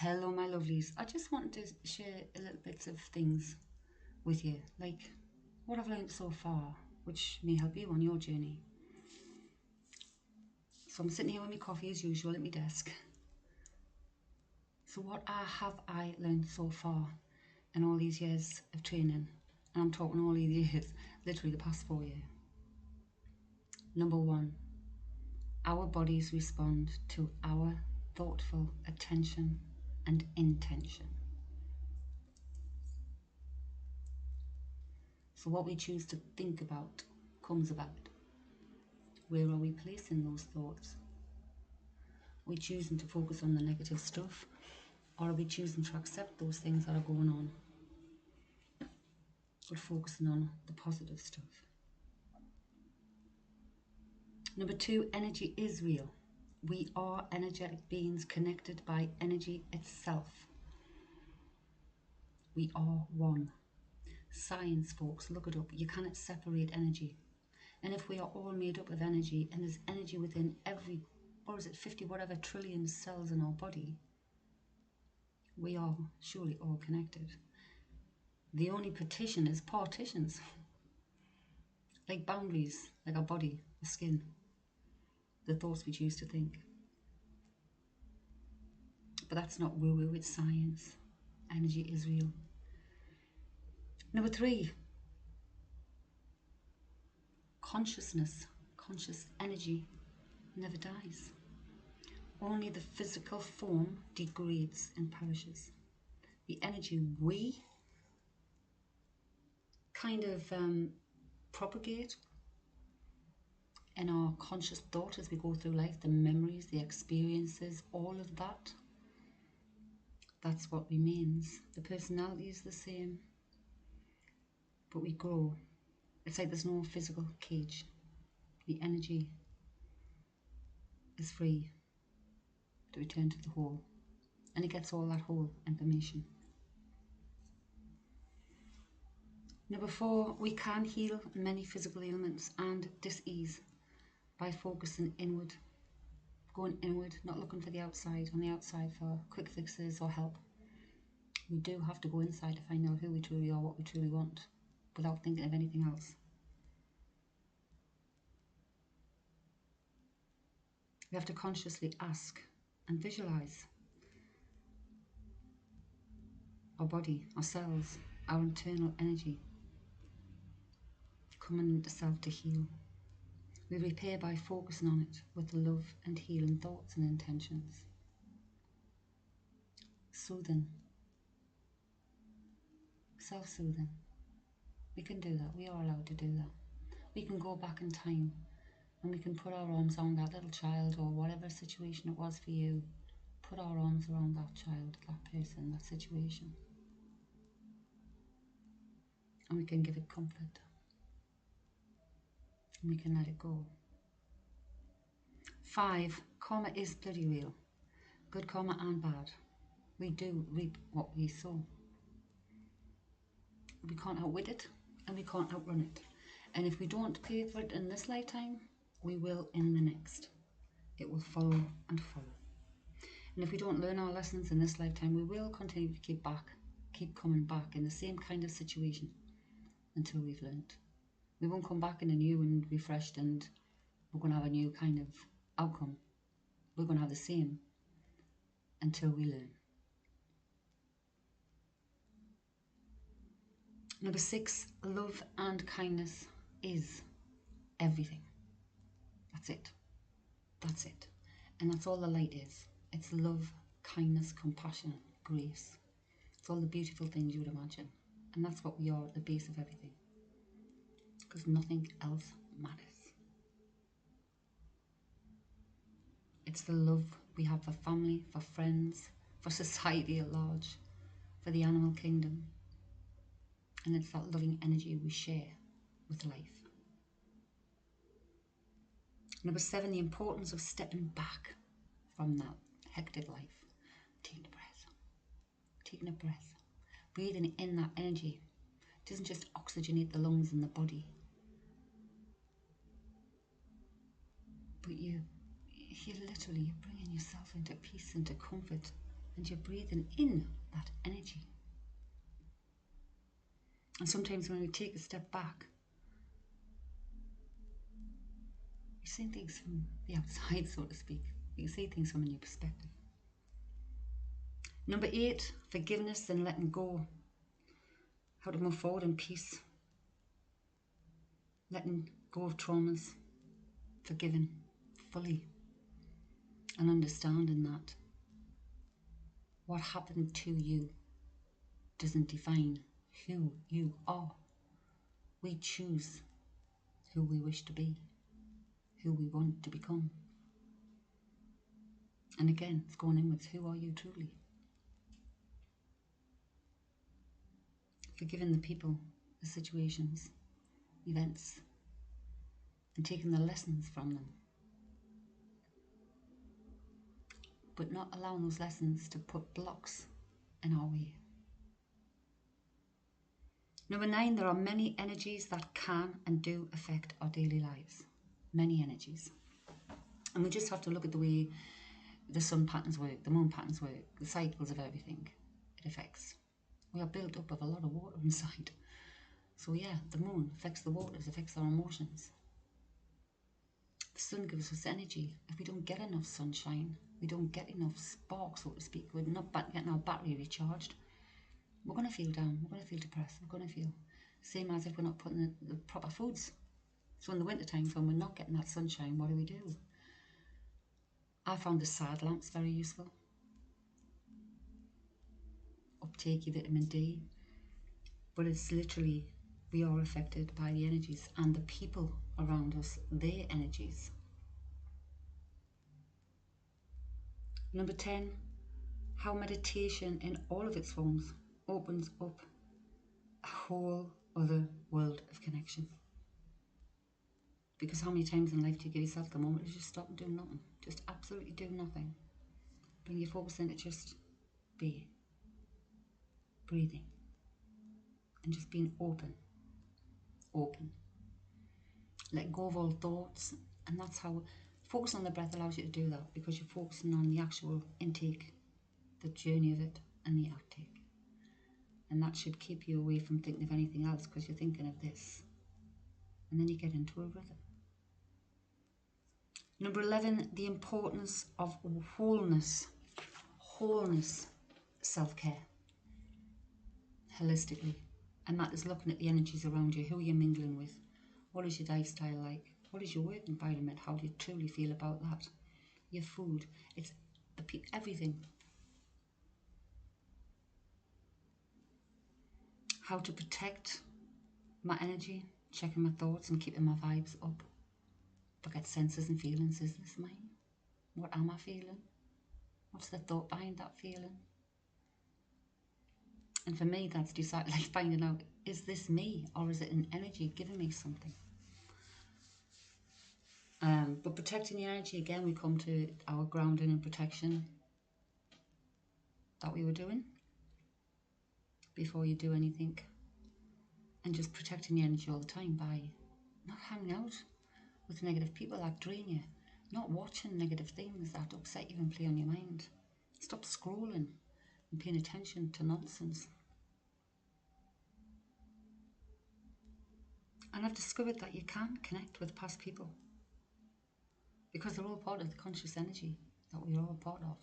Hello, my lovelies. I just wanted to share a little bits of things with you, like what I've learned so far, which may help you on your journey. So I'm sitting here with my coffee as usual at my desk. So what have I learned so far in all these years of training? And I'm talking all these years, literally the past 4 years. Number one, our bodies respond to our thoughtful attention and intention. So what we choose to think about comes about. Where are we placing those thoughts? Are we choosing to focus on the negative stuff, or are we choosing to accept those things that are going on, but focusing on the positive stuff? Number two, energy is real. We are energetic beings connected by energy itself. We are one. Science, folks, look it up. You cannot separate energy. And if we are all made up of energy, and there's energy within every, 50 whatever trillion cells in our body, we are surely all connected. The only partition is partitions, like boundaries, like our body, the skin, the thoughts we choose to think. But that's not woo-woo, it's science. Energy is real. Number three, consciousness, conscious energy never dies. Only the physical form degrades and perishes. The energy we kind of propagate in our conscious thought as we go through life, the memories, the experiences, all of that, that's what remains. The personality is the same, but we grow. It's like there's no physical cage. The energy is free to return to the whole, and it gets all that whole information. Number four, we can heal many physical ailments and dis-ease by focusing inward, going inward, not looking for the outside, on the outside for quick fixes or help. We do have to go inside to find out who we truly are, what we truly want, without thinking of anything else. We have to consciously ask and visualize our body, our cells, our internal energy coming into self to heal. We repair by focusing on it with love and healing thoughts and intentions. Soothing, self-soothing. We can do that. We are allowed to do that. We can go back in time and we can put our arms around that little child, or whatever situation it was for you. Put our arms around that child, that person, that situation. And we can give it comfort. And we can let it go. 5, karma is bloody real. Good karma and bad. We do reap what we sow. We can't outwit it, and we can't outrun it. And if we don't pay for it in this lifetime, we will in the next. It will follow and follow. And if we don't learn our lessons in this lifetime, we will continue to keep coming back in the same kind of situation until we've learned. We won't come back in a new and refreshed and we're going to have a new kind of outcome. We're going to have the same until we learn. Number 6, love and kindness is everything. That's it. That's it. And that's all the light is. It's love, kindness, compassion, grace. It's all the beautiful things you would imagine. And that's what we are at the base of everything. Because nothing else matters. It's the love we have for family, for friends, for society at large, for the animal kingdom. And it's that loving energy we share with life. Number 7, the importance of stepping back from that hectic life. Taking a breath. Taking a breath. Breathing in that energy. It doesn't just oxygenate the lungs and the body. But you're bringing yourself into peace, into comfort, and you're breathing in that energy. And sometimes when we take a step back, you see things from the outside, so to speak. You see things from a new perspective. Number 8, forgiveness and letting go. How to move forward in peace. Letting go of traumas. Forgiving fully. And understanding that what happened to you doesn't define who you are. We choose who we wish to be, who we want to become. And again, it's going in with who are you truly. Forgiving the people, the situations, events, and taking the lessons from them. But not allowing those lessons to put blocks in our way. Number 9, there are many energies that can and do affect our daily lives. Many energies. And we just have to look at the way the sun patterns work, the moon patterns work, the cycles of everything it affects. We are built up of a lot of water inside. So yeah, the moon affects the waters, affects our emotions. The sun gives us energy. If we don't get enough sunshine, we don't get enough spark, so to speak, we're not getting our battery recharged, we're going to feel down, we're going to feel depressed, we're going to feel same as if we're not putting the proper foods. So in the winter times when we're not getting that sunshine, what do? I found the sad lamps very useful. Uptake your vitamin D. But it's literally, we are affected by the energies and the people around us, their energies. Number 10, how meditation in all of its forms opens up a whole other world of connection. Because how many times in life do you give yourself the moment to just stop and do nothing? Just absolutely do nothing. Bring your focus into just be, breathing, and just being open. Open. Let go of all thoughts, and that's how focus on the breath allows you to do that, because you're focusing on the actual intake, the journey of it, and the outtake. And that should keep you away from thinking of anything else, because you're thinking of this. And then you get into a rhythm. Number 11, the importance of wholeness. Wholeness, self-care, holistically. And that is looking at the energies around you, who you're mingling with. What is your lifestyle like? What is your work environment? How do you truly feel about that? Your food, it's everything. How to protect my energy, checking my thoughts and keeping my vibes up. Look at senses and feelings. Is this mine? What am I feeling? What's the thought behind that feeling? And for me, that's like finding out, is this me, or is it an energy giving me something? But protecting the energy, again, we come to our grounding and protection that we were doing before you do anything. And just protecting the energy all the time by not hanging out with negative people that drain you, not watching negative things that upset you and play on your mind. Stop scrolling and paying attention to nonsense. And I've discovered that you can connect with past people because they're all part of the conscious energy that we're all part of.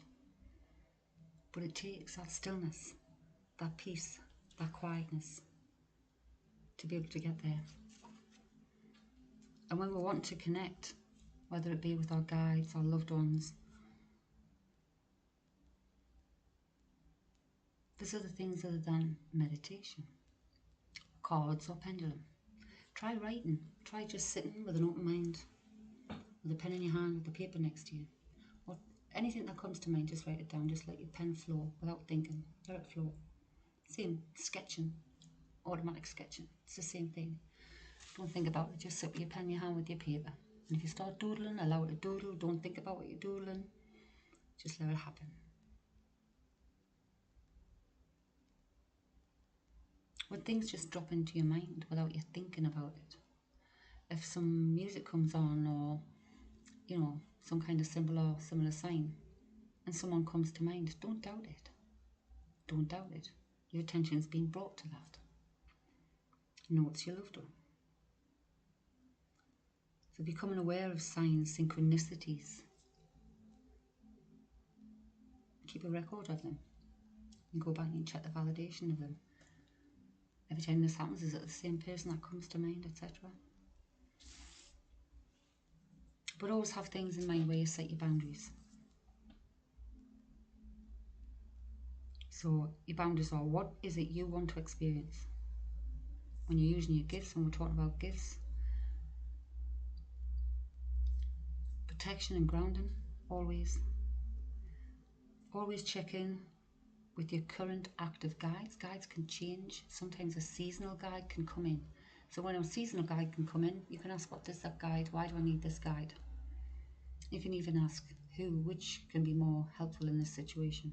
But it takes that stillness, that peace, that quietness to be able to get there. And when we want to connect, whether it be with our guides, our loved ones, there's other things other than meditation, cards or pendulum. Try writing. Try just sitting with an open mind, with a pen in your hand, with the paper next to you. Or anything that comes to mind, just write it down. Just let your pen flow without thinking. Let it flow. Same, sketching, automatic sketching. It's the same thing. Don't think about it. Just sit with your pen in your hand with your paper. And if you start doodling, allow it to doodle. Don't think about what you're doodling. Just let it happen. When things just drop into your mind without you thinking about it. If some music comes on or, some kind of symbol or similar sign, and someone comes to mind, don't doubt it. Don't doubt it. Your attention's been brought to that. Know it's your loved one. So becoming aware of signs, synchronicities. Keep a record of them. And go back and check the validation of them. Every time this happens, is it the same person that comes to mind, etc.? But always have things in mind where you set your boundaries. So your boundaries are, what is it you want to experience? When you're using your gifts, and we're talking about gifts, protection and grounding, always. Always check in with your current active guides. Guides can change. Sometimes a seasonal guide can come in. So when a seasonal guide can come in, you can ask, what is that guide? Why do I need this guide? You can even ask which can be more helpful in this situation.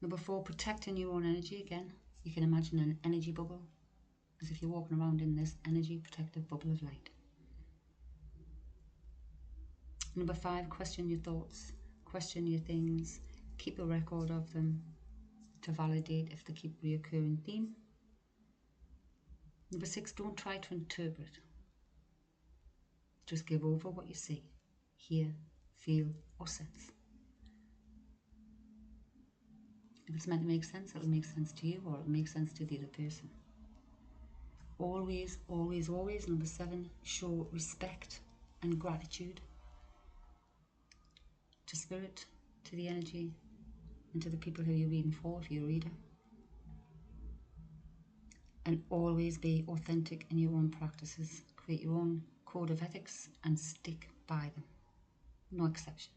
Number 4, protecting your own energy. Again, you can imagine an energy bubble, as if you're walking around in this energy protective bubble of light. Number 5, question your thoughts, question your things, keep a record of them to validate if they keep reoccurring theme. Number 6, don't try to interpret. Just give over what you see, hear, feel, or sense. If it's meant to make sense, it'll make sense to you, or it'll make sense to the other person. Always, always, always, number 7, show respect and gratitude to spirit, to the energy, and to the people who you're reading for, if you're a reader. And always be authentic in your own practices. Create your own code of ethics and stick by them. No exception.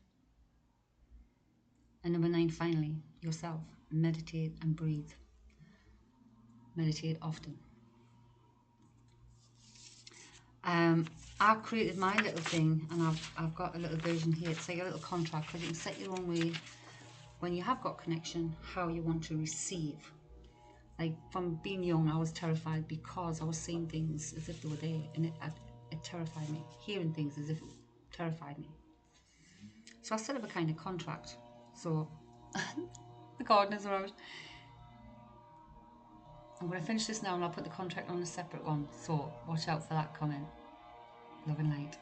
And number 9, finally, yourself. Meditate and breathe. Meditate often. I created my little thing, and I've got a little version here. It's like a little contract, because you can set your own way when you have got connection, how you want to receive. Like from being young, I was terrified because I was seeing things as if they were there, and it terrified me. Hearing things as if it terrified me. So I set up a kind of contract. So the gardeners are out. I'm going to finish this now, and I'll put the contract on a separate one. So watch out for that comment. Love and light.